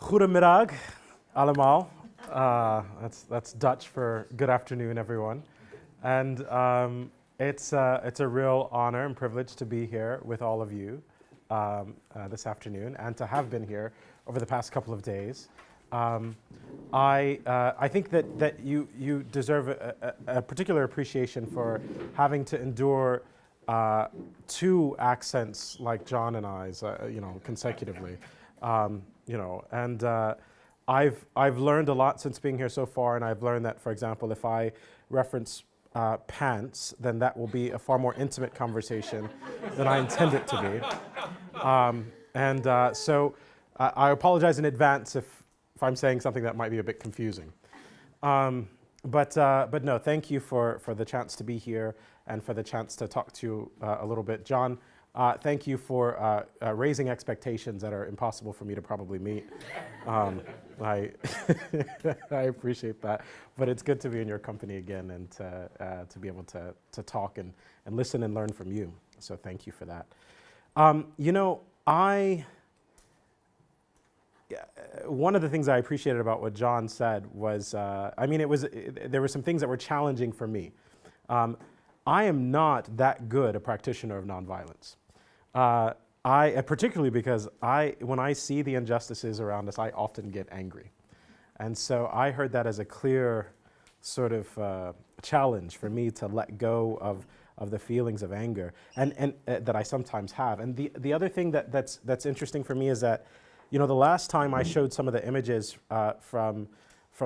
Goedemiddag, allemaal. That's Dutch for good afternoon, everyone. And it's a real honor and privilege to be here with all of you this afternoon, and to have been here over the past couple of days. I think that you deserve a particular appreciation for having to endure two accents like John and I's, consecutively. I've learned a lot since being here so far, and I've learned that, for example, if I reference pants, then that will be a far more intimate conversation than I intend it to be. So I apologize in advance if I'm saying something that might be a bit confusing. But no, thank you for the chance to be here and for the chance to talk to you a little bit. John, thank you for raising expectations that are impossible for me to probably meet. I appreciate that, but it's good to be in your company again and to be able to talk and listen and learn from you. So thank you for that. One of the things I appreciated about what John said was, there were some things that were challenging for me. I am not that good a practitioner of nonviolence. Particularly because when I see the injustices around us, I often get angry. And so I heard that as a clear sort of challenge for me to let go of the feelings of anger and that I sometimes have. And the other thing that's interesting for me is that, the last time I showed some of the images from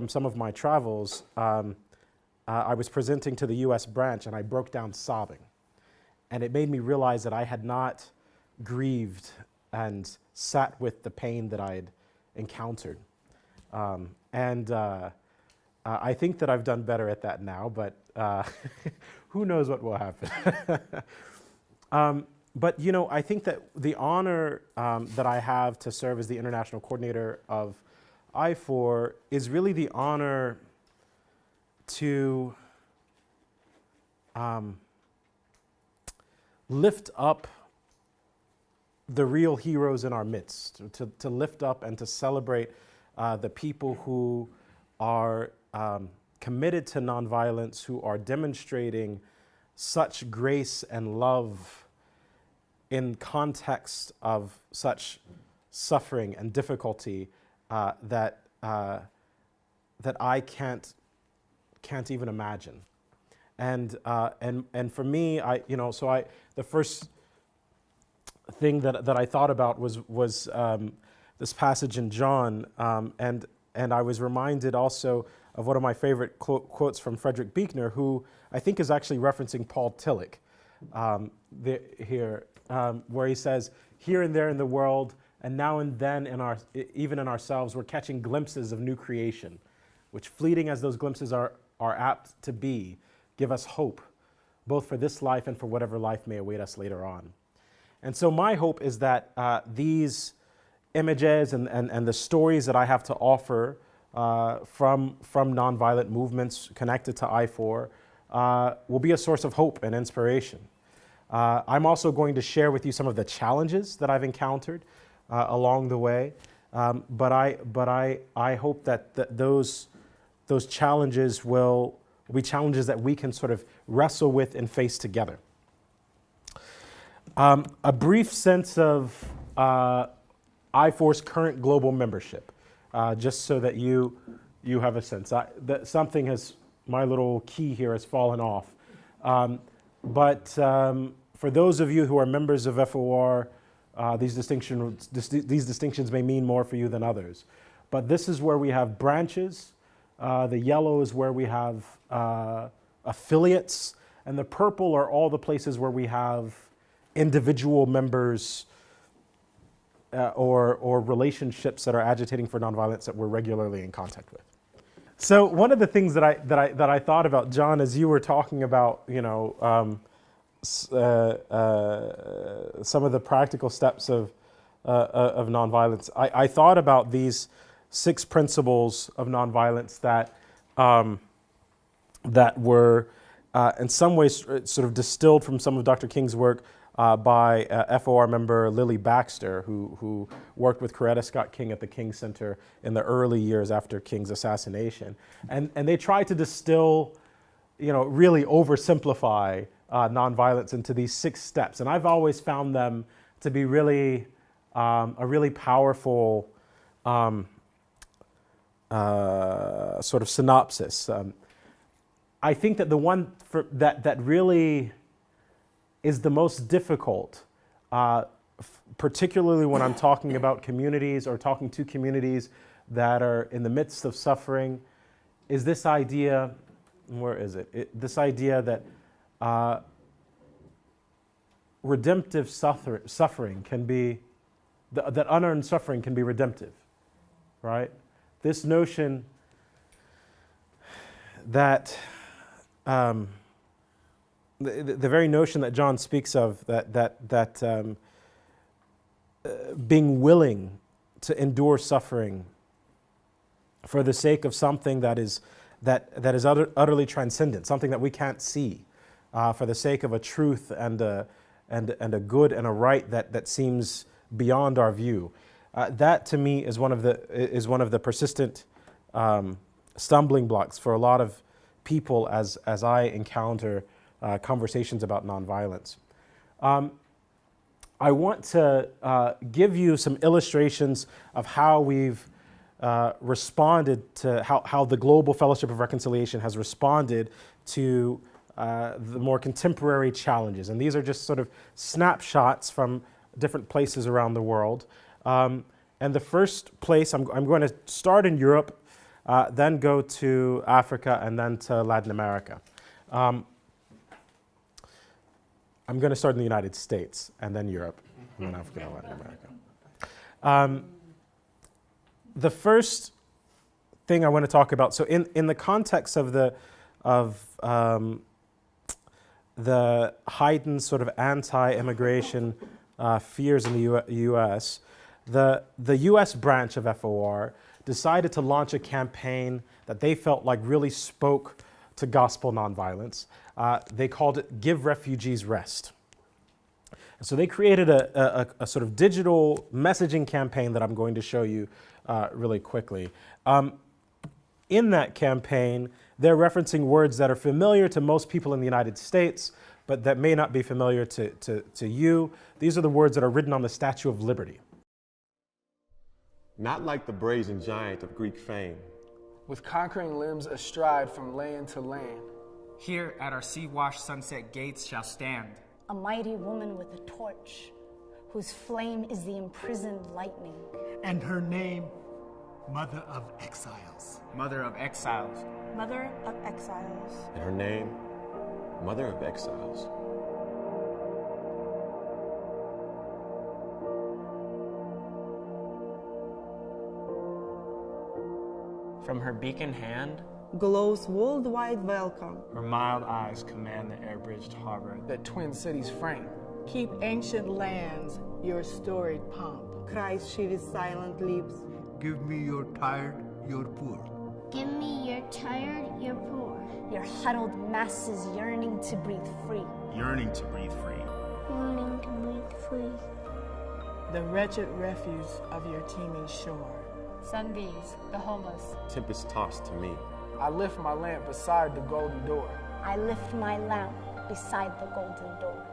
some of my travels, I was presenting to the US branch and I broke down sobbing. And it made me realize that I had not grieved and sat with the pain that I had encountered. I think that I've done better at that now, but who knows what will happen. But I think that the honor that I have to serve as the international coordinator of IFOR is really the honor to lift up the real heroes in our midst, to lift up and to celebrate the people who are committed to nonviolence, who are demonstrating such grace and love in context of such suffering and difficulty that I can't even imagine. And for me, the first thing that I thought about was this passage in John, and I was reminded also of one of my favorite quotes from Frederick Buechner, who I think is actually referencing Paul Tillich where he says, "Here and there in the world, and now and then even in ourselves, we're catching glimpses of new creation, which, fleeting as those glimpses are apt to be, give us hope, both for this life and for whatever life may await us later on." And so my hope is that these images and the stories that I have to offer from nonviolent movements connected to IFOR will be a source of hope and inspiration. I'm also going to share with you some of the challenges that I've encountered along the way, but I hope that those challenges will be challenges that we can sort of wrestle with and face together. A brief sense of IFOR's current global membership, just so that you have a sense. My little key here has fallen off. But for those of you who are members of FOR, these distinctions may mean more for you than others. But this is where we have branches. The yellow is where we have affiliates, and the purple are all the places where we have individual members or relationships that are agitating for nonviolence that we're regularly in contact with. So one of the things that I thought about, John, as you were talking about, some of the practical steps of nonviolence, I thought about these 6 principles of nonviolence that were in some ways sort of distilled from some of Dr. King's work by FOR member Lily Baxter, who worked with Coretta Scott King at the King Center in the early years after King's assassination. And they tried to distill, really oversimplify nonviolence into these 6 steps. And I've always found them to be really a really powerful sort of synopsis. I think that the one that really is the most difficult, particularly when I'm talking about communities or talking to communities that are in the midst of suffering, is this idea, where is it? This idea that redemptive suffering can be, that unearned suffering can be redemptive, right? This notion that the very notion that John speaks of, that being willing to endure suffering for the sake of something that is utterly transcendent, something that we can't see, for the sake of a truth and a good and a right that seems beyond our view. That to me is one of the persistent stumbling blocks for a lot of people as I encounter conversations about nonviolence. I want to give you some illustrations of how we've responded to how the Global Fellowship of Reconciliation has responded to the more contemporary challenges. And these are just sort of snapshots from different places around the world. And the first place, I'm going to start in Europe, then go to Africa, and then to Latin America. I'm going to start in the United States, and then Europe, and then Africa and Latin America. The first thing I want to talk about, so in the context of the heightened sort of anti-immigration fears in the U.S., the U.S. branch of FOR decided to launch a campaign that they felt like really spoke to gospel nonviolence. They called it Give Refugees Rest. And so they created a sort of digital messaging campaign that I'm going to show you really quickly. In that campaign, they're referencing words that are familiar to most people in the United States, but that may not be familiar to you. These are the words that are written on the Statue of Liberty. Not like the brazen giant of Greek fame, with conquering limbs astride from land to land. Here at our sea-washed sunset gates shall stand a mighty woman with a torch, whose flame is the imprisoned lightning. And her name, Mother of Exiles. Mother of Exiles. Mother of Exiles. And her name, Mother of Exiles. From her beacon hand glows worldwide welcome. Her mild eyes command the air-bridged harbor that twin cities frame. Keep ancient lands your storied pomp. Cries she with silent lips. Give me your tired, your poor. Give me your tired, your poor. Your huddled masses yearning to breathe free. Yearning to breathe free. Yearning to breathe free. The wretched refuse of your teeming shore. Sunbeams, the homeless. Tempest tossed to me. I lift my lamp beside the golden door. I lift my lamp beside the golden door.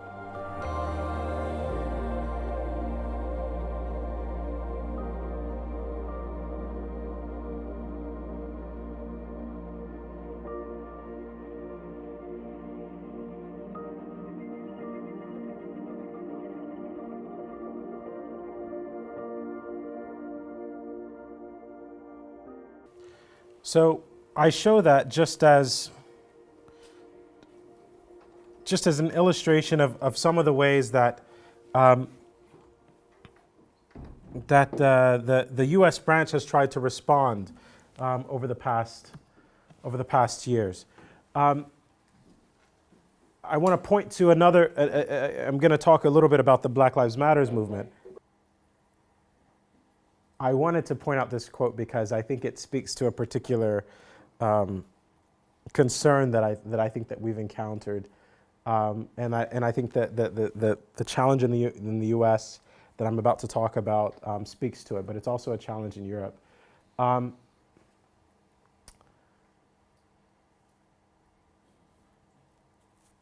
So I show that just as an illustration of some of the ways that the U.S. branch has tried to respond over the past years. I want to point to another. I'm going to talk a little bit about the Black Lives Matter movement. I wanted to point out this quote because I think it speaks to a particular concern that I think that we've encountered And I think that the challenge in the U.S. that I'm about to talk about speaks to it, but it's also a challenge in Europe.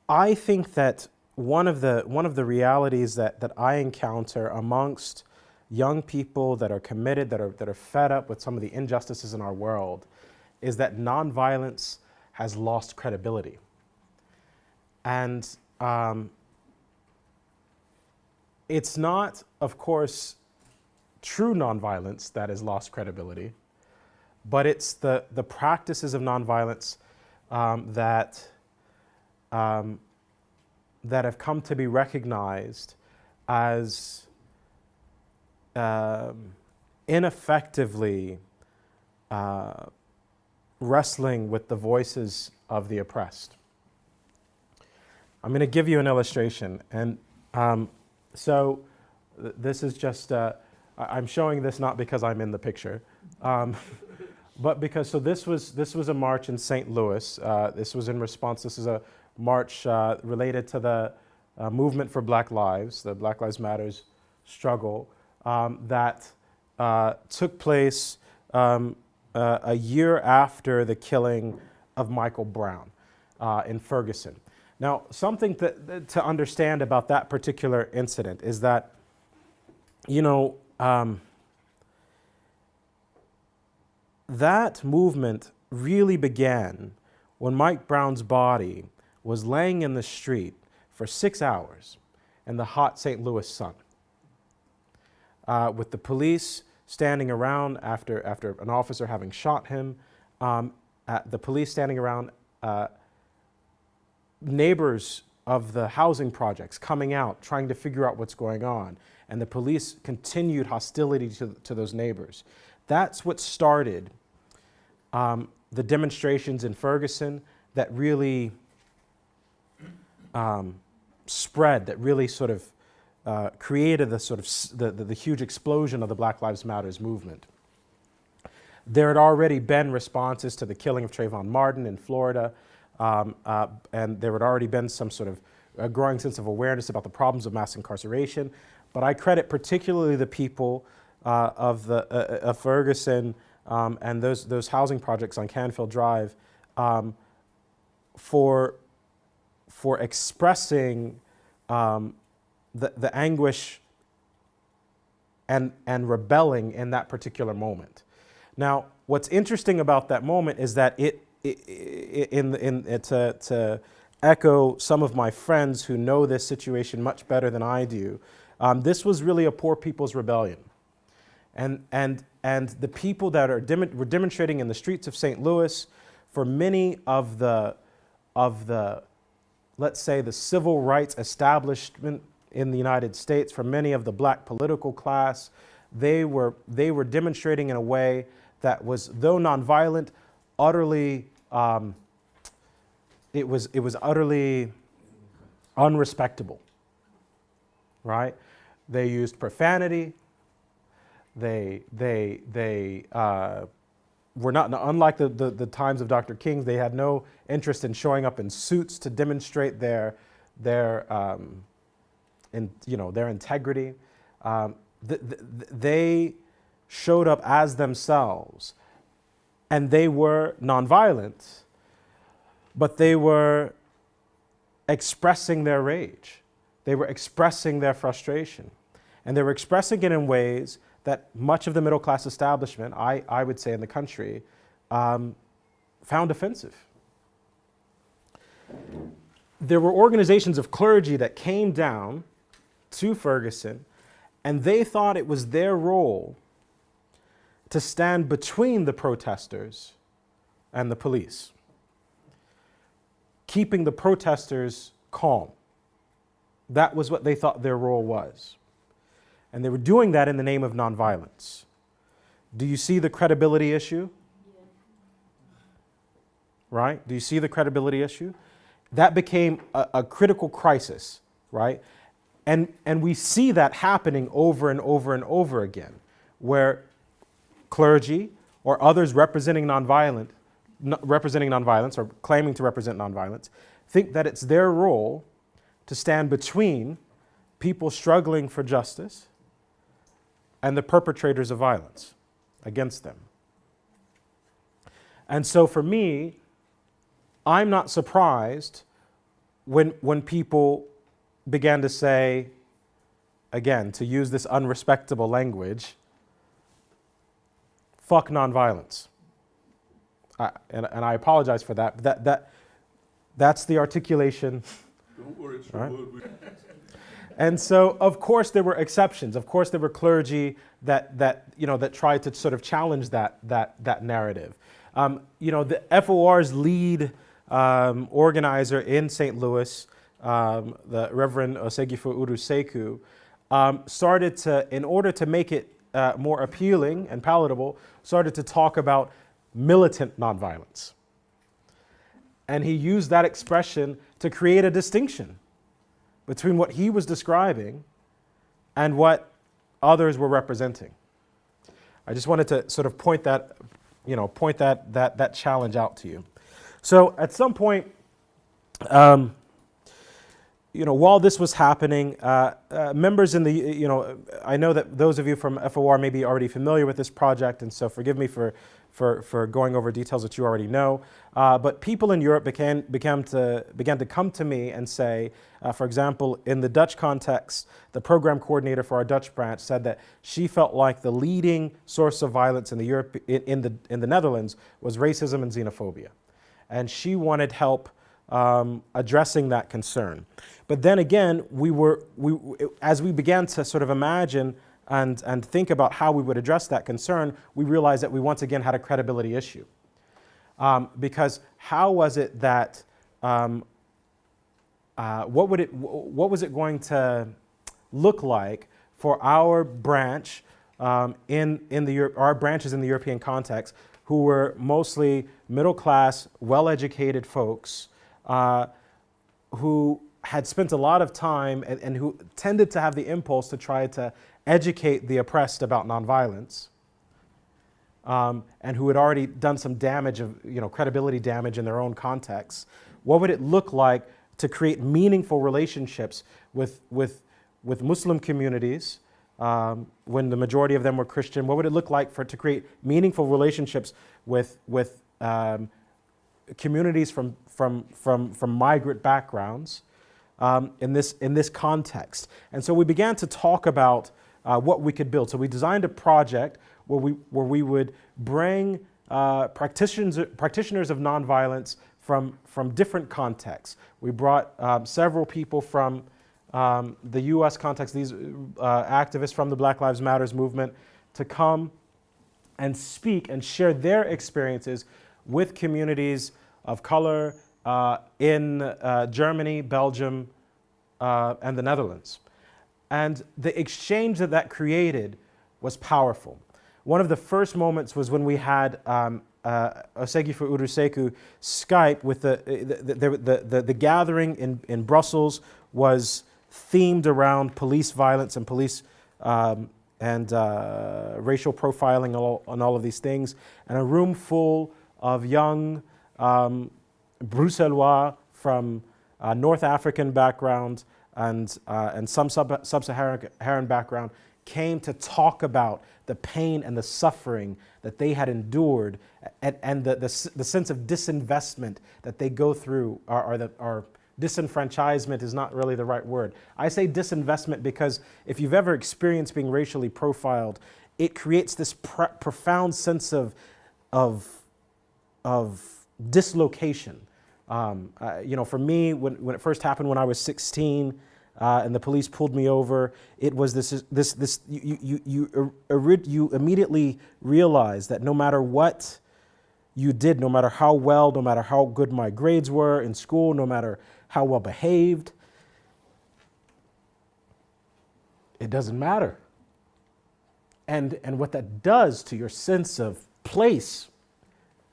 I think that one of the realities that I encounter amongst young people that are committed, that are fed up with some of the injustices in our world, is that nonviolence has lost credibility. And it's not, of course, true nonviolence that has lost credibility, but it's the practices of nonviolence that have come to be recognized as ineffectively wrestling with the voices of the oppressed. I'm going to give you an illustration, and this is just, I'm showing this not because I'm in the picture, but because, this was a march in St. Louis. This was in response, this is a march related to the movement for Black Lives, the Black Lives Matters struggle, that took place a year after the killing of Michael Brown in Ferguson. Now, something to understand about that particular incident is that, that movement really began when Mike Brown's body was laying in the street for 6 hours in the hot St. Louis sun, with the police standing around after an officer having shot him, the police standing around, neighbors of the housing projects coming out, trying to figure out what's going on, and the police continued hostility to those neighbors. That's what started the demonstrations in Ferguson that really spread, that really sort of created the huge explosion of the Black Lives Matters movement. There had already been responses to the killing of Trayvon Martin in Florida, and there had already been some sort of a growing sense of awareness about the problems of mass incarceration. But I credit particularly the people of Ferguson and those housing projects on Canfield Drive for expressing the anguish and rebelling in that particular moment. Now, what's interesting about that moment is that to echo some of my friends who know this situation much better than I do, this was really a poor people's rebellion. And the people that were demonstrating in the streets of St. Louis, for many of the let's say the civil rights establishment in the United States, for many of the Black political class, they were demonstrating in a way that was, though nonviolent, utterly it was utterly unrespectable, right? They used profanity. They were not, unlike the times of Dr. King's, they had no interest in showing up in suits to demonstrate their integrity. They showed up as themselves, and they were nonviolent, but they were expressing their rage. They were expressing their frustration, and they were expressing it in ways that much of the middle class establishment, I would say in the country, found offensive. There were organizations of clergy that came down to Ferguson, and they thought it was their role to stand between the protesters and the police, keeping the protesters calm. That was what they thought their role was. And they were doing that in the name of nonviolence. Do you see the credibility issue? Yeah. Right? Do you see the credibility issue? That became a critical crisis, right? And we see that happening over and over and over again, where clergy or others representing nonviolence or claiming to represent nonviolence think that it's their role to stand between people struggling for justice and the perpetrators of violence against them. And so for me, I'm not surprised when people began to say, again, to use this unrespectable language, fuck nonviolence. And I apologize for that. That's the articulation. Don't worry, it's right? wood. And so, of course, there were exceptions. Of course, there were clergy that tried to sort of challenge that narrative. The FOR's lead organizer in St. Louis, the Reverend Oseguifu Uruseku, started to, in order to make it more appealing and palatable, started to talk about militant nonviolence. And he used that expression to create a distinction between what he was describing and what others were representing. I just wanted to sort of point that challenge out to you. So at some point, while this was happening, members in the, I know that those of you from FOR may be already familiar with this project, and so forgive me for going over details that you already know. But people in Europe began to come to me and say, for example, in the Dutch context, the program coordinator for our Dutch branch said that she felt like the leading source of violence in the Netherlands was racism and xenophobia, and she wanted help addressing that concern. But then again, as we began to sort of imagine and think about how we would address that concern, we realized that we once again had a credibility issue. Because how was it that, what was it going to look like for our branch our branches in the European context, who were mostly middle class, well-educated folks, who had spent a lot of time and who tended to have the impulse to try to educate the oppressed about nonviolence, and who had already done some damage of credibility damage in their own contexts. What would it look like to create meaningful relationships with Muslim communities when the majority of them were Christian? What would it look like to create meaningful relationships with communities from migrant backgrounds in this context? And so we began to talk about what we could build. So we designed a project where we would bring practitioners of nonviolence from different contexts. We brought several people from the U.S. context, these activists from the Black Lives Matters movement, to come and speak and share their experiences with communities of color in Germany, Belgium, and the Netherlands. And the exchange that created was powerful. One of the first moments was when we had Oseguifu Uruseku Skype with the gathering in Brussels was themed around police violence and police and racial profiling and all of these things, and a room full of young Bruxellois from North African background and some sub-Saharan background came to talk about the pain and the suffering that they had endured and the sense of disinvestment that they go through, or disenfranchisement is not really the right word. I say disinvestment because if you've ever experienced being racially profiled, it creates this profound sense of dislocation. For me, when it first happened when I was 16, and the police pulled me over, it was you immediately realize that no matter what you did, no matter how well, no matter how good my grades were in school, no matter how well behaved, it doesn't matter. And what that does to your sense of place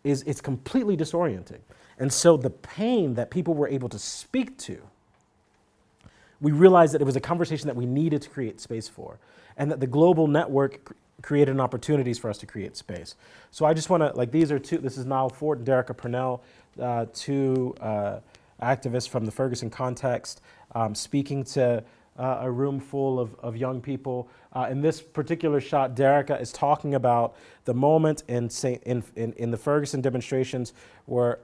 is it's completely disorienting. And so the pain that people were able to speak to, we realized that it was a conversation that we needed to create space for, and that the global network created opportunities for us to create space. So I just want to, these are two, this is Niall Fort and Derricka Purnell, two activist from the Ferguson context, speaking to a room full of young people. In this particular shot, Derica is talking about the moment in the Ferguson demonstrations where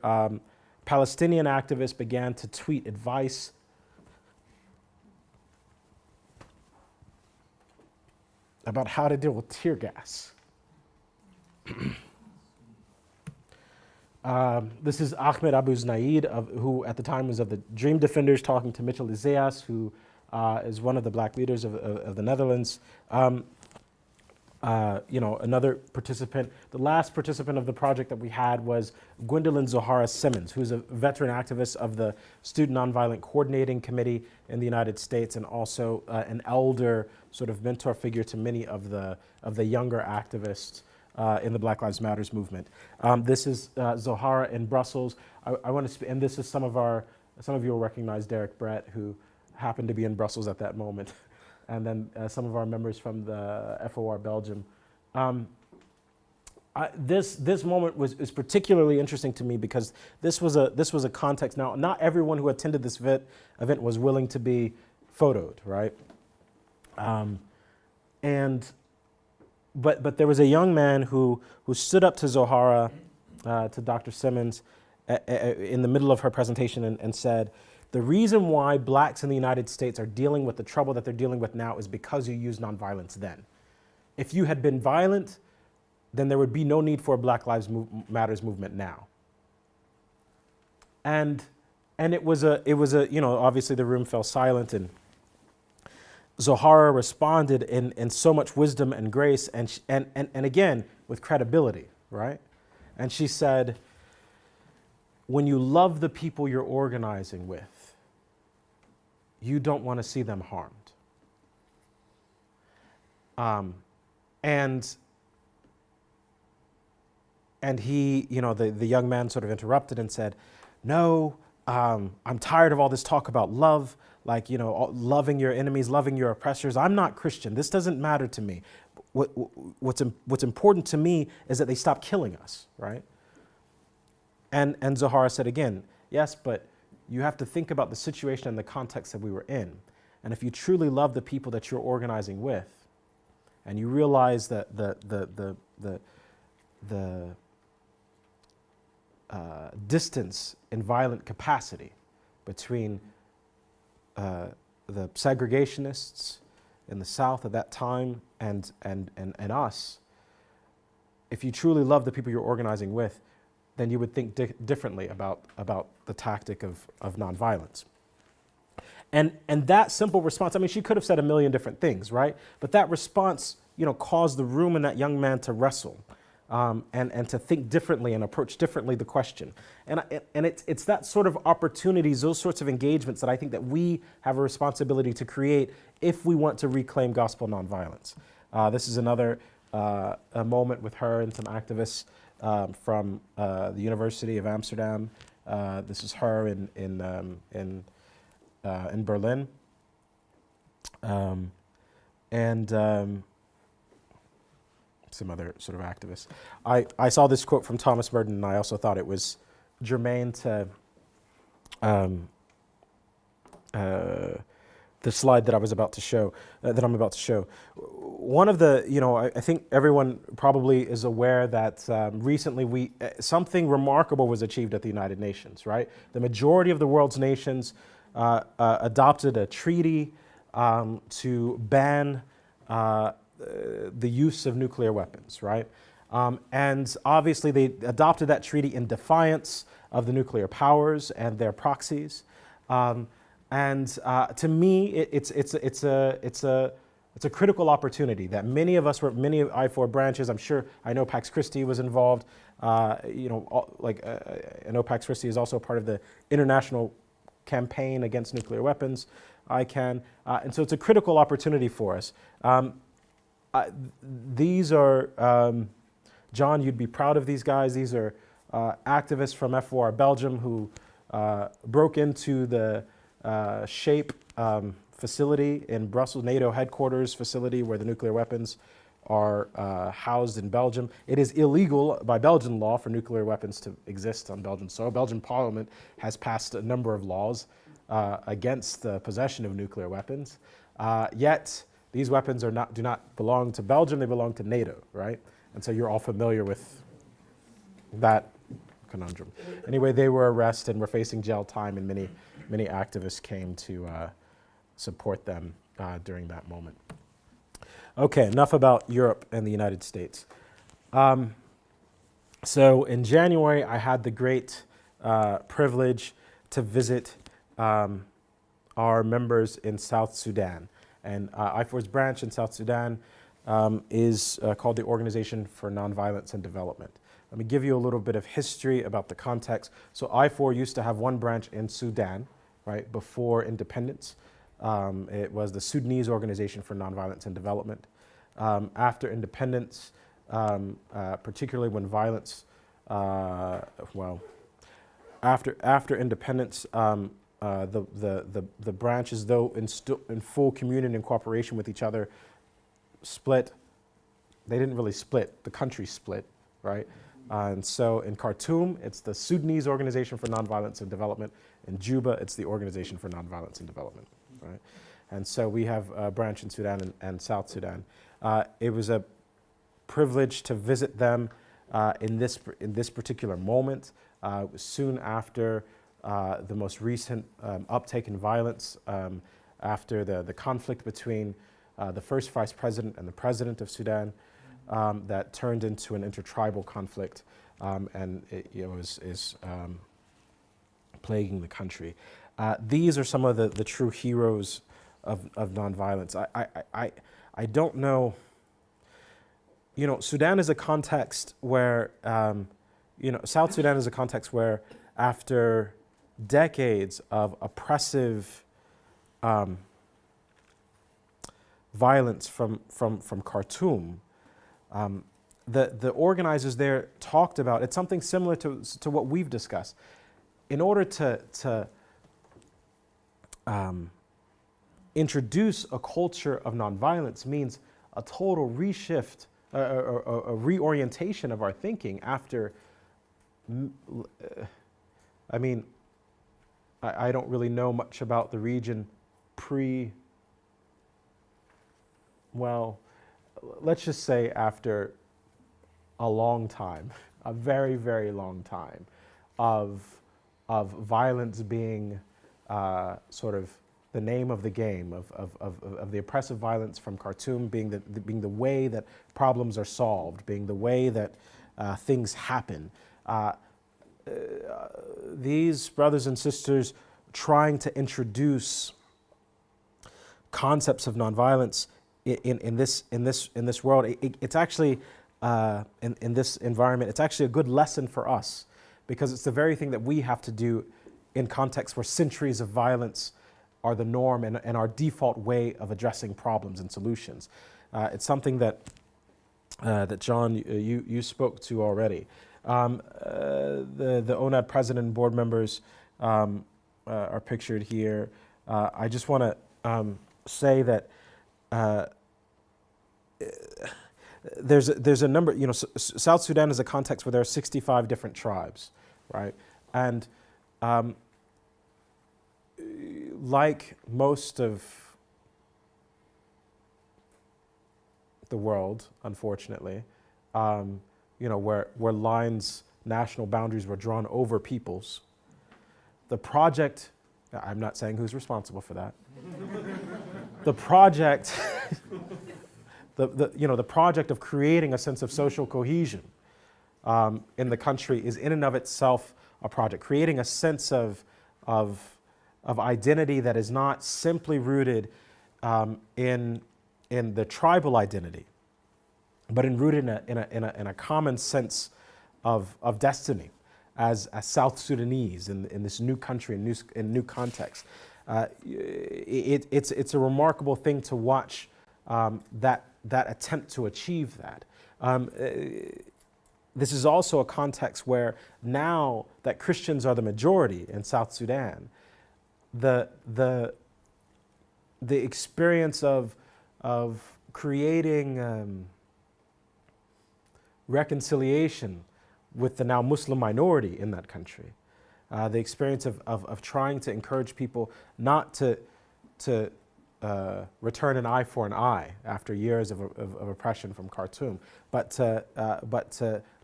Palestinian activists began to tweet advice about how to deal with tear gas. This is Ahmed Abu Znaid, who at the time was of the Dream Defenders, talking to Mitchell Isaias, who is one of the black leaders of the Netherlands. Another participant. The last participant of the project that we had was Gwendolyn Zohara Simmons, who's a veteran activist of the Student Nonviolent Coordinating Committee in the United States, and also an elder sort of mentor figure to many of the younger activists in the Black Lives Matters movement. This is Zohara in Brussels. I want to, and this is some of you will recognize Derek Brett, who happened to be in Brussels at that moment, and then some of our members from the FOR Belgium. This moment is particularly interesting to me because this was a context. Now, not everyone who attended this event was willing to be photoed, right? But there was a young man who stood up to Zohara, to Dr. Simmons, in the middle of her presentation and said, the reason why blacks in the United States are dealing with the trouble that they're dealing with now is because you used nonviolence then. If you had been violent, then there would be no need for a Black Lives Matters movement now. And it was obviously the room fell silent, and Zohara responded in so much wisdom and grace and again with credibility, right? And she said, when you love the people you're organizing with, you don't want to see them harmed. And he, the young man sort of interrupted and said, no, I'm tired of all this talk about love, loving your enemies, loving your oppressors. I'm not Christian. This doesn't matter to me. What's important to me is that they stop killing us, right? And Zohara said again, yes, but you have to think about the situation and the context that we were in. And if you truly love the people that you're organizing with, and you realize that the distance in violent capacity between the segregationists in the South at that time and us, if you truly love the people you're organizing with, then you would think differently about the tactic of nonviolence. And that simple response, I mean, she could have said a million different things, right? But that response, caused the room and that young man to wrestle and to think differently and approach differently the question. And it's that sort of opportunities, those sorts of engagements that I think that we have a responsibility to create if we want to reclaim gospel nonviolence. This is another a moment with her and some activists from the University of Amsterdam. This is her in Berlin, and some other sort of activists. I saw this quote from Thomas Merton, and I also thought it was germane to the slide that I'm about to show. One of the, I think everyone probably is aware that recently something remarkable was achieved at the United Nations, right? The majority of the world's nations adopted a treaty to ban the use of nuclear weapons, right? And obviously they adopted that treaty in defiance of the nuclear powers and their proxies. And to me, it's a critical opportunity that many of IFOR branches, I know Pax Christi was involved, I know Pax Christi is also part of the international campaign against nuclear weapons, ICAN, and so it's a critical opportunity for us. These are, John, you'd be proud of these guys. These are activists from FOR Belgium who broke into the SHAPE facility in Brussels, NATO headquarters facility where the nuclear weapons housed in Belgium. It is illegal by Belgian law for nuclear weapons to exist on Belgian soil. Belgian parliament has passed a number of laws against the possession of nuclear weapons. Yet these weapons do not belong to Belgium, they belong to NATO, right? And so you're all familiar with that conundrum. Anyway, they were arrested and were facing jail time, and many activists came to support them during that moment. Okay, enough about Europe and the United States. So in January, I had the great privilege to visit our members in South Sudan. And IFOR's branch in South Sudan is called the Organization for Nonviolence and Development. Let me give you a little bit of history about the context. So IFOR used to have one branch in Sudan, right, before independence. It was the Sudanese Organization for Nonviolence and Development. After independence, particularly when violence, after independence, the branches, though in full communion and cooperation with each other, split. They didn't really split, the country split, right? And so in Khartoum, it's the Sudanese Organization for Nonviolence and Development. In Juba, it's the Organization for Nonviolence and Development, right? And so we have a branch in Sudan and South Sudan. It was a privilege to visit them in this particular moment. Soon after the most recent uptake in violence, after the conflict between the first vice president and the president of Sudan, that turned into an intertribal conflict, and it is plaguing the country. These are some of the true heroes of nonviolence. I don't know. Sudan is a context where, South Sudan is a context where after decades of oppressive violence from Khartoum, the organizers there talked about, it's something similar to what we've discussed. In order to introduce a culture of nonviolence means a total reshift, a reorientation of our thinking after, I don't really know much about the region let's just say after a long time, a very, very long time of violence being sort of the name of the game, of the oppressive violence from Khartoum being the way that problems are solved, being the way that things happen. These brothers and sisters trying to introduce concepts of nonviolence in this world, it's actually in this environment, it's actually a good lesson for us, because it's the very thing that we have to do in contexts where centuries of violence are the norm and our default way of addressing problems and solutions. It's something that John, you spoke to already. The ONAD president and board members are pictured here. I just want to say that there's a number, South Sudan is a context where there are 65 different tribes, right? And like most of the world, unfortunately, where lines, national boundaries were drawn over peoples, the project, I'm not saying who's responsible for that, the project, the project of creating a sense of social cohesion in the country is in and of itself a project, creating a sense of identity that is not simply rooted in the tribal identity, but rooted in a common sense of destiny as South Sudanese in this new country, in new context. It's a remarkable thing to watch that attempt to achieve that. This is also a context where now that Christians are the majority in South Sudan, the experience of creating reconciliation with the now Muslim minority in that country. The experience of trying to encourage people not to return an eye for an eye after years of oppression from Khartoum, but to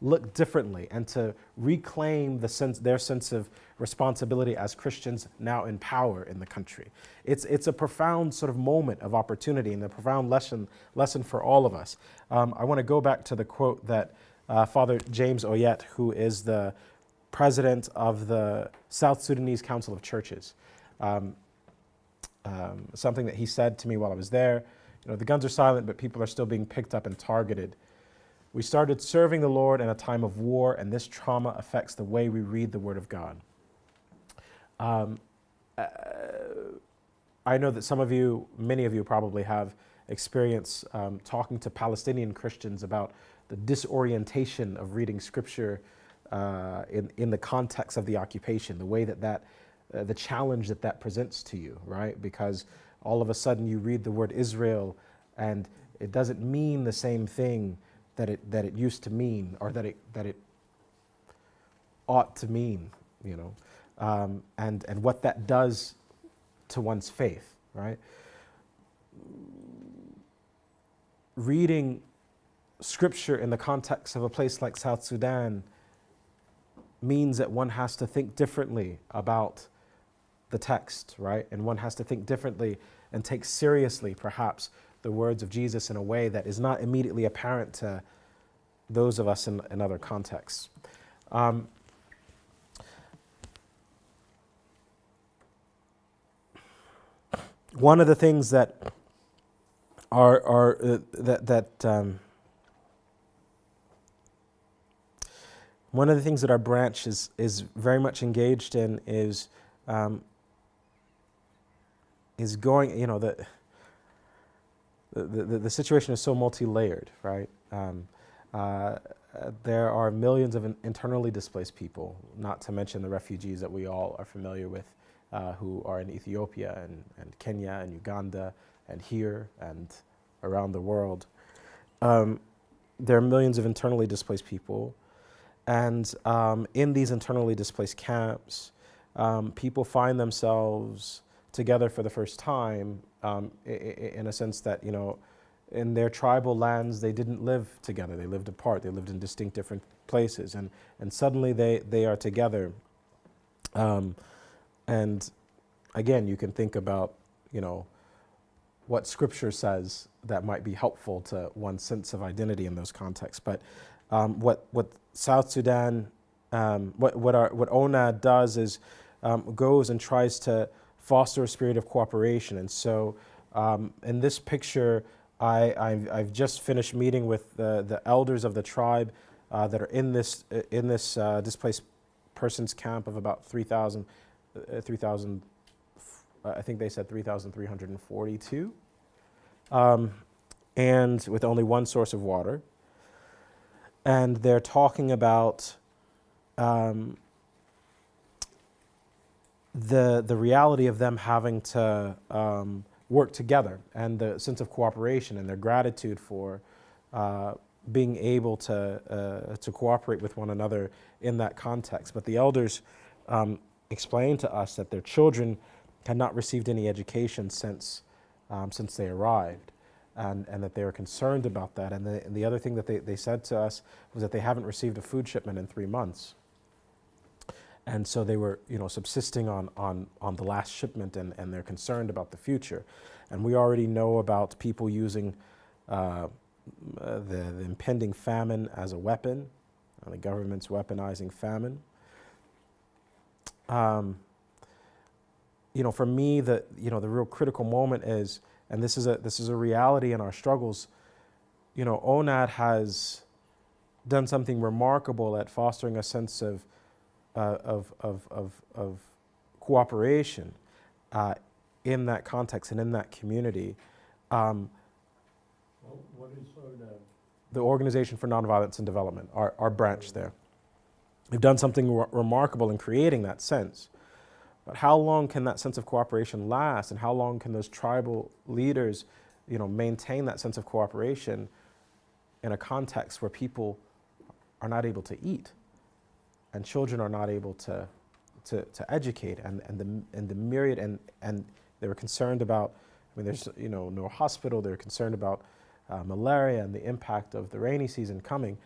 look differently and to reclaim their sense of responsibility as Christians now in power in the country. It's a profound sort of moment of opportunity and a profound lesson for all of us. I want to go back to the quote that Father James Oyet, who is the president of the South Sudanese Council of Churches, something that he said to me while I was there. The guns are silent, but people are still being picked up and targeted. We started serving the Lord in a time of war, and this trauma affects the way we read the Word of God. I know that many of you probably have experience talking to Palestinian Christians about the disorientation of reading Scripture in the context of the occupation, the way that the challenge that presents to you, right? Because all of a sudden you read the word Israel and it doesn't mean the same thing that it used to mean, or that it ought to mean, and what that does to one's faith, right? Reading Scripture in the context of a place like South Sudan means that one has to think differently about the text, right? And one has to think differently and take seriously, perhaps, the words of Jesus in a way that is not immediately apparent to those of us in other contexts. One of the things that one of the things that our branch is very much engaged in is going, the situation is so multi-layered, right? There are millions of internally displaced people, not to mention the refugees that we all are familiar with, who are in Ethiopia and Kenya and Uganda and here and around the world. There are millions of internally displaced people. And in these internally displaced camps, people find themselves together for the first time, in a sense that, in their tribal lands, they didn't live together. They lived apart. They lived in distinct different places. And suddenly they are together. And again, you can think about, what Scripture says that might be helpful to one's sense of identity in those contexts. But what South Sudan, what ONAD does is goes and tries to foster a spirit of cooperation. And so in this picture, I've just finished meeting with the elders of the tribe that are in this displaced persons camp of about 3,000, I think they said 3,342, and with only one source of water. And they're talking about the reality of them having to work together, and the sense of cooperation and their gratitude for being able to cooperate with one another in that context. But the elders explained to us that their children had not received any education since they arrived. And that they were concerned about that. And the other thing that they said to us was that they haven't received a food shipment in 3 months. And so they were, subsisting on the last shipment, and they're concerned about the future. And we already know about people using the impending famine as a weapon. The government's weaponizing famine. For me, the real critical moment is, and this is a reality in our struggles, ONAD has done something remarkable at fostering a sense of cooperation in that context and in that community. What is ONAD? The Organization for Nonviolence and Development, our branch there. They've done something remarkable in creating that sense. But how long can that sense of cooperation last, and how long can those tribal leaders, maintain that sense of cooperation in a context where people are not able to eat, and children are not able to educate, and the myriad, and they were concerned about, I mean, there's no hospital. They're concerned about malaria and the impact of the rainy season coming.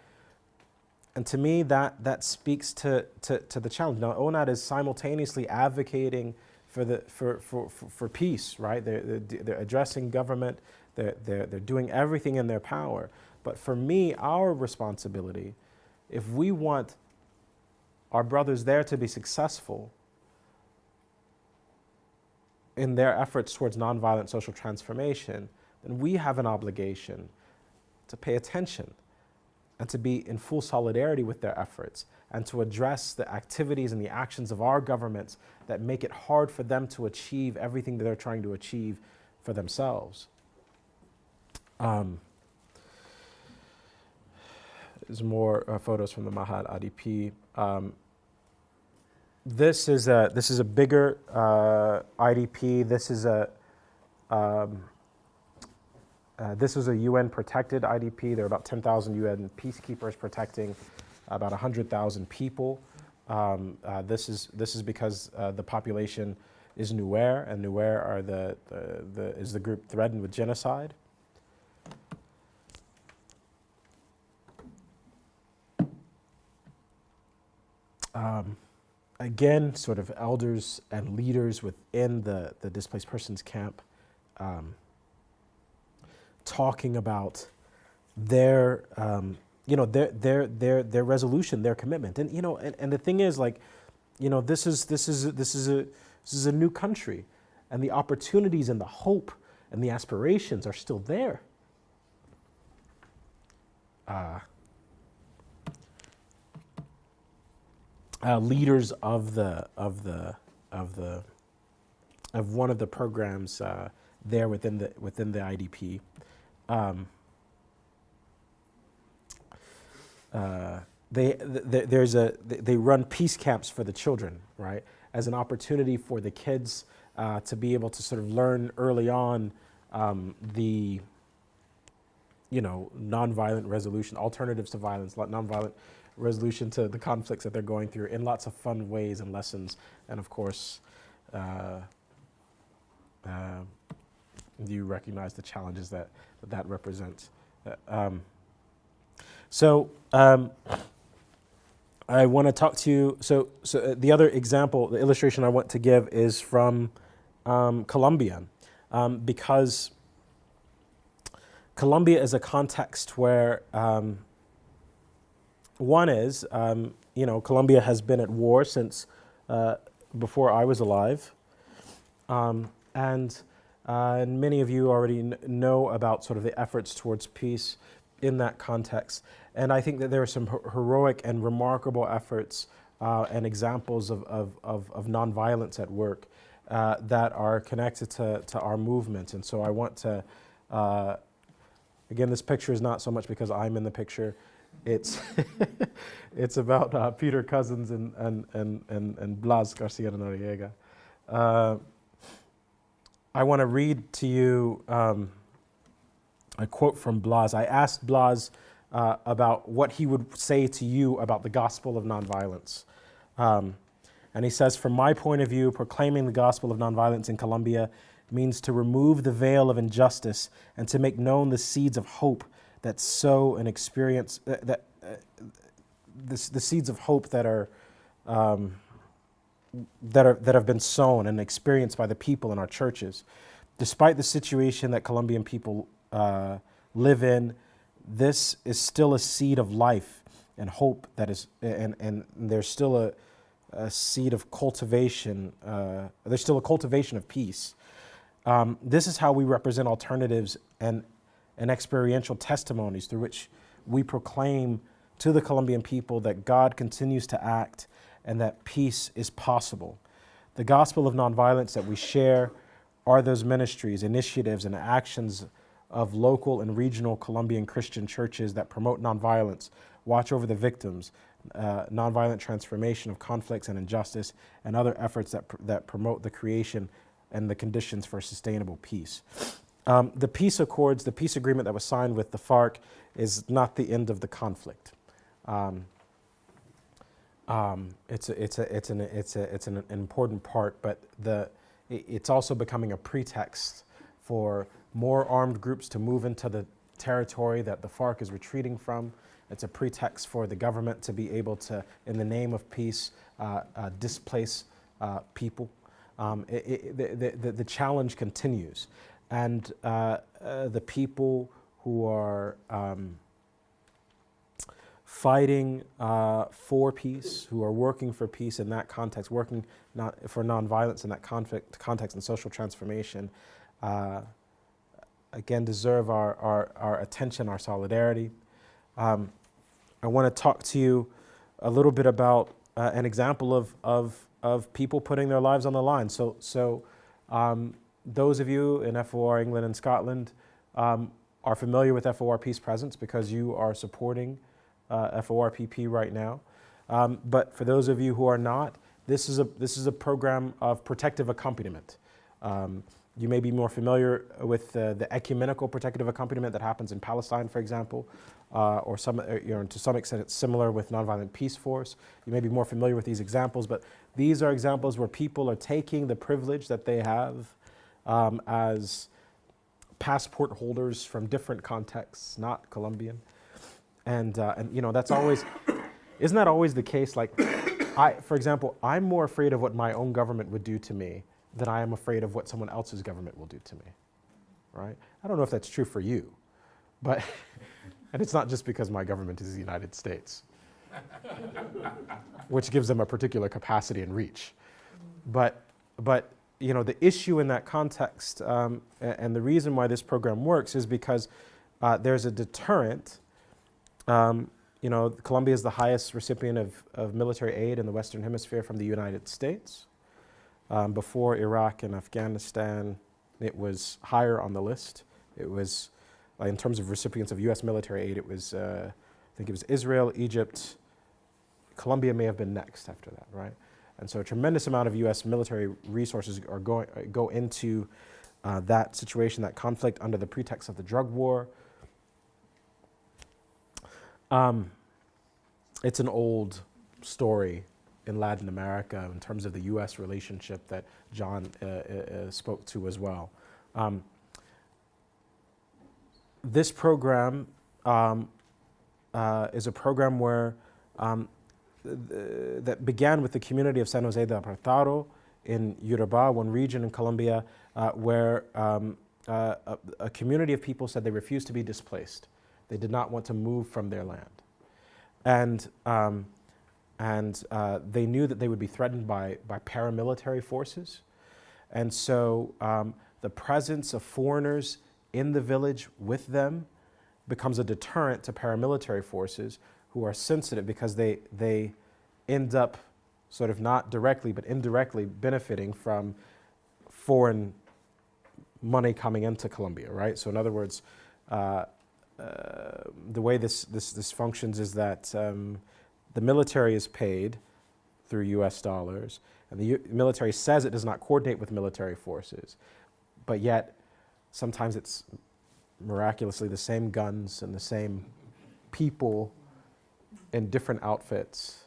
And to me, that speaks to the challenge. Now, ONAD is simultaneously advocating for peace, right? They're addressing government. They're doing everything in their power. But for me, our responsibility, if we want our brothers there to be successful in their efforts towards nonviolent social transformation, then we have an obligation to pay attention and to be in full solidarity with their efforts, and to address the activities and the actions of our governments that make it hard for them to achieve everything that they're trying to achieve for themselves. There's more photos from the Mahad IDP. This is a bigger IDP. This is a UN protected IDP. There are about 10,000 UN peacekeepers protecting about 100,000 people. This is because the population is Nuer, and Nuer is the group threatened with genocide. Again, sort of elders and leaders within the displaced persons camp talking about their resolution, their commitment, and and the thing is, this is a new country, and the opportunities and the hope and the aspirations are still there. Leaders of one of the programs there within the IDP. They run peace camps for the children, right, as an opportunity for the kids to be able to sort of learn early on the nonviolent resolution, alternatives to violence, nonviolent resolution to the conflicts that they're going through in lots of fun ways and lessons, and of course, you recognize the challenges that represents. I want to talk to you. So the other example, the illustration I want to give is from Columbia, because Columbia is a context where one is, Colombia has been at war since before I was alive, and many of you already know about sort of the efforts towards peace in that context. And I think that there are some heroic and remarkable efforts and examples of nonviolence at work that are connected to our movement. And so I want to, again, this picture is not so much because I'm in the picture. It's it's about Peter Cousins and Blas Garcia Noriega. I want to read to you a quote from Blas. I asked Blas about what he would say to you about the gospel of nonviolence. And he says, from my point of view, proclaiming the gospel of nonviolence in Colombia means to remove the veil of injustice and to make known the seeds of hope that sow and experience, the seeds of hope that have been sown and experienced by the people in our churches. Despite the situation that Colombian people live in, this is still a seed of life and hope that is, and there's still a seed of cultivation. There's still a cultivation of peace. This is how we represent alternatives and experiential testimonies through which we proclaim to the Colombian people that God continues to act and that peace is possible. The gospel of nonviolence that we share are those ministries, initiatives, and actions of local and regional Colombian Christian churches that promote nonviolence, watch over the victims, nonviolent transformation of conflicts and injustice, and other efforts that promote the creation and the conditions for sustainable peace. The peace accords, the peace agreement that was signed with the FARC is not the end of the conflict. It's an important part, but it's also becoming a pretext for more armed groups to move into the territory that the FARC is retreating from. It's a pretext for the government to be able to, in the name of peace, displace people. The challenge continues, and the people who are fighting for peace, who are working for peace in that context, working for nonviolence in that context and social transformation, again, deserve our attention, our solidarity. I want to talk to you a little bit about an example of people putting their lives on the line. So those of you in FOR England and Scotland are familiar with FOR Peace Presence because you are supporting FORPP right now. But for those of you who are not, this is a program of protective accompaniment. You may be more familiar with the ecumenical protective accompaniment that happens in Palestine, for example, or to some extent it's similar with Nonviolent Peace Force. You may be more familiar with these examples, but these are examples where people are taking the privilege that they have as passport holders from different contexts, not Colombian. And you know, that's always, isn't that always the case? Like, for example, I'm more afraid of what my own government would do to me than I am afraid of what someone else's government will do to me, right? I don't know if that's true for you, but, and it's not just because my government is the United States, which gives them a particular capacity and reach. But you know, the issue in that context, and the reason why this program works is because there's a deterrent. You know, Colombia is the highest recipient of military aid in the Western Hemisphere from the United States. Before Iraq and Afghanistan, it was higher on the list. It was, in terms of recipients of U.S. military aid, it was, I think it was Israel, Egypt, Colombia may have been next after that, right? And so a tremendous amount of U.S. military resources go into that situation, that conflict, under the pretext of the drug war. It's an old story in Latin America in terms of the U.S. relationship that John spoke to as well. This program is a program where that began with the community of San Jose de Apartado in Urabá, one region in Colombia, where a community of people said they refused to be displaced. They did not want to move from their land. And they knew that they would be threatened by paramilitary forces. And so the presence of foreigners in the village with them becomes a deterrent to paramilitary forces who are sensitive because they end up sort of not directly but indirectly benefiting from foreign money coming into Colombia, right? So in other words, the way this functions is that the military is paid through US dollars, and the military says it does not coordinate with military forces, but yet sometimes it's miraculously the same guns and the same people in different outfits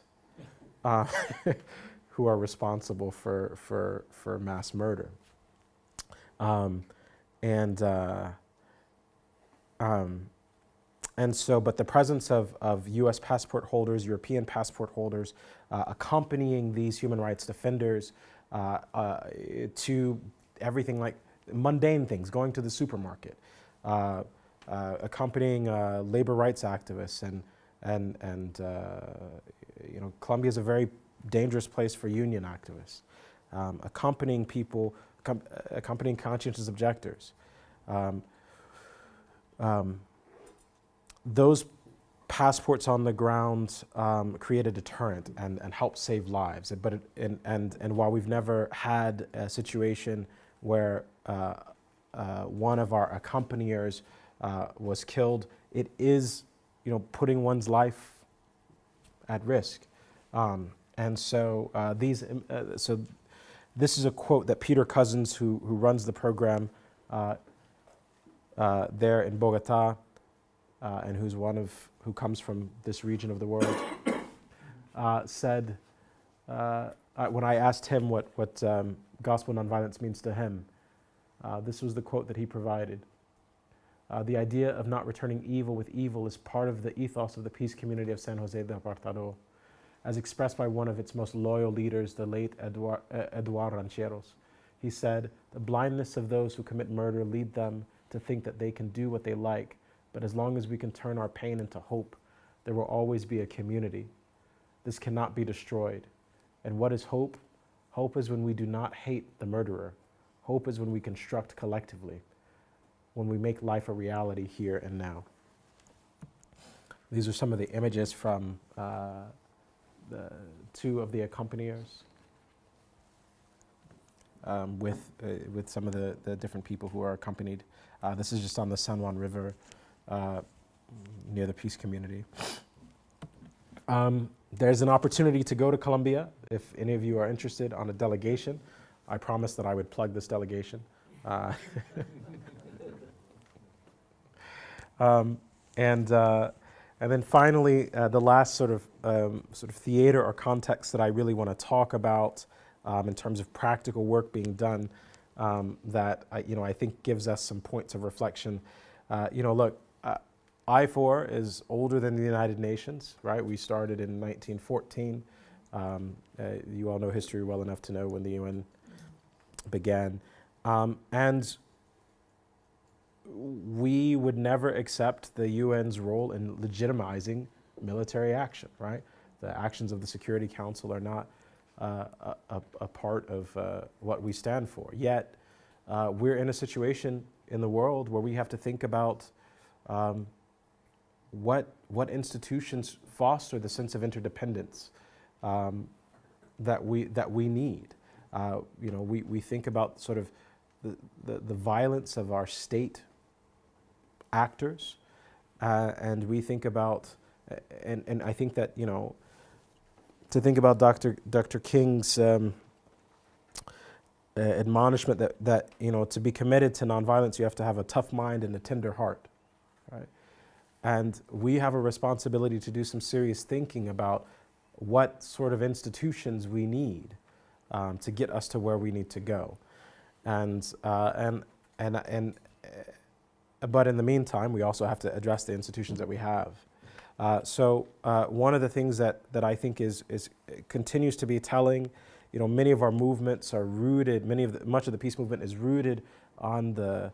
who are responsible for mass murder. And so, but the presence of US passport holders, European passport holders, accompanying these human rights defenders to everything like mundane things, going to the supermarket, accompanying labor rights activists, and you know, Colombia is a very dangerous place for union activists, accompanying people, accompanying conscientious objectors. Those passports on the ground create a deterrent and help save lives. But and while we've never had a situation where one of our accompaniers was killed, it is, you know, putting one's life at risk. And so so this is a quote that Peter Cousins, who runs the program there in Bogota, and who comes from this region of the world, said, when I asked him what gospel nonviolence means to him, this was the quote that he provided. The idea of not returning evil with evil is part of the ethos of the peace community of San Jose de Apartado, as expressed by one of its most loyal leaders, the late Eduardo Rancheros. He said, the blindness of those who commit murder lead them to think that they can do what they like, but as long as we can turn our pain into hope, there will always be a community. This cannot be destroyed. And what is hope? Hope is when we do not hate the murderer. Hope is when we construct collectively, when we make life a reality here and now. These are some of the images from the two of the accompaniers with some of the different people who are accompanied. This is just on the San Juan River near the Peace Community. There's an opportunity to go to Columbia if any of you are interested on a delegation. I promised that I would plug this delegation. And then finally, the last sort of theater or context that I really want to talk about in terms of practical work being done that I think gives us some points of reflection. Look, IFOR is older than the United Nations, right? We started in 1914. You all know history well enough to know when the UN began. And we would never accept the UN's role in legitimizing military action, right? The actions of the Security Council are not a part of what we stand for. Yet, we're in a situation in the world where we have to think about what institutions foster the sense of interdependence that we need. We think about sort of the violence of our state actors, and we think about, and I think that, to think about Dr. King's admonishment that to be committed to nonviolence, you have to have a tough mind and a tender heart, right? And we have a responsibility to do some serious thinking about what sort of institutions we need to get us to where we need to go. But in the meantime, we also have to address the institutions that we have. So one of the things that I think is continues to be telling, many of our movements are rooted, much of the peace movement is rooted on the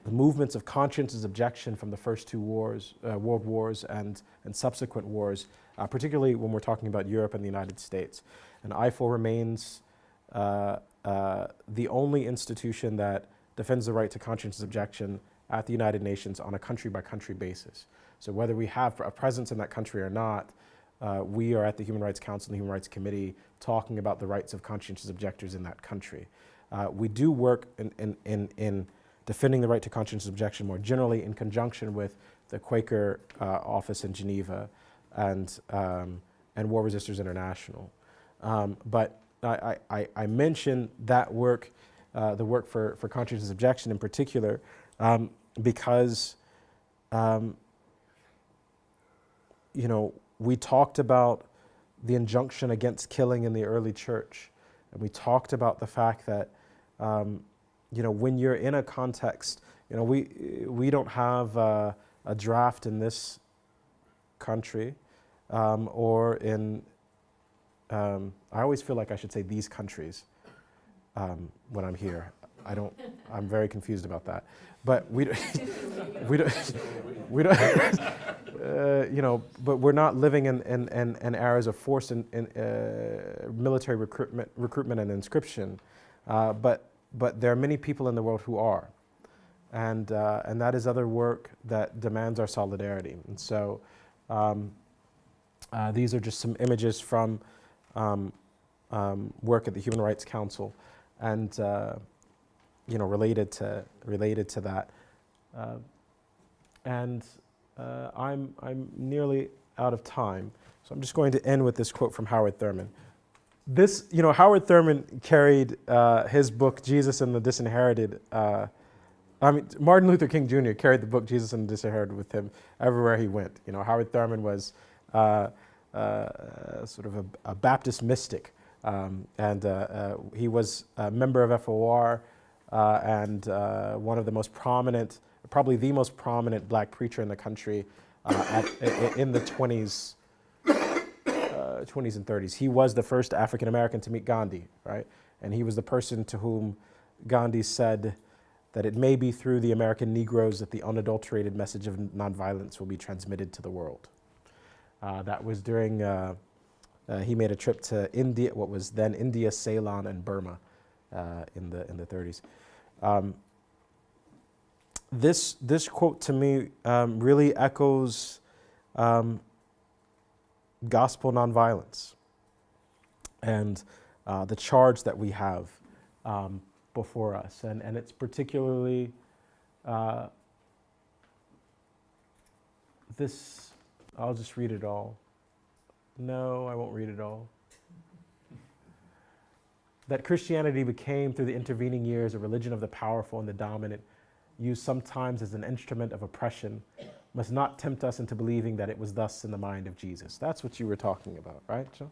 movements of conscientious objection from the first two wars, world wars and subsequent wars, particularly when we're talking about Europe and the United States. And IFOR remains the only institution that defends the right to conscientious objection at the United Nations on a country-by-country basis. So whether we have a presence in that country or not, we are at the Human Rights Council and the Human Rights Committee talking about the rights of conscientious objectors in that country. We do work in defending the right to conscientious objection more generally in conjunction with the Quaker office in Geneva and War Resisters International. But I mention that work, the work for conscientious objection in particular, because we talked about the injunction against killing in the early church, and we talked about the fact that when you're in a context, we don't have a draft in this country or in. I always feel like I should say these countries when I'm here. I'm very confused about that. But we don't, but we're not living in eras of forced military recruitment and inscription. But there are many people in the world who are, and that is other work that demands our solidarity. And so these are just some images from work at the Human Rights Council, and related to that. I'm nearly out of time, so I'm just going to end with this quote from Howard Thurman. Howard Thurman carried his book Jesus and the Disinherited I mean, Martin Luther King Jr. carried the book Jesus and the Disinherited with him everywhere he went. You know, Howard Thurman was sort of a Baptist mystic, and he was a member of FOR and one of the most prominent, probably the most prominent black preacher in the country in the 20s and 30s. He was the first African American to meet Gandhi, right? And he was the person to whom Gandhi said that it may be through the American Negroes that the unadulterated message of nonviolence will be transmitted to the world. That was during, he made a trip to India, what was then India, Ceylon, and Burma in the 30s. This quote to me really echoes gospel nonviolence and the charge that we have before us. And it's particularly this, I'll just read it all. No, I won't read it all. That Christianity became, through the intervening years, a religion of the powerful and the dominant, used sometimes as an instrument of oppression, must not tempt us into believing that it was thus in the mind of Jesus. That's what you were talking about, right, Joe?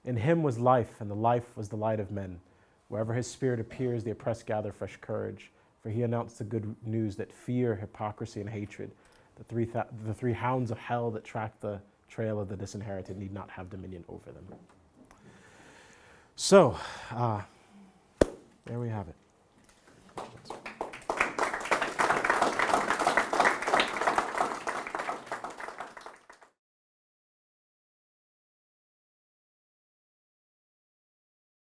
In him was life, and the life was the light of men. Wherever his spirit appears, the oppressed gather fresh courage, for he announced the good news that fear, hypocrisy, and hatred, the three hounds of hell that track the trail of the disinherited, need not have dominion over them. So, there we have it.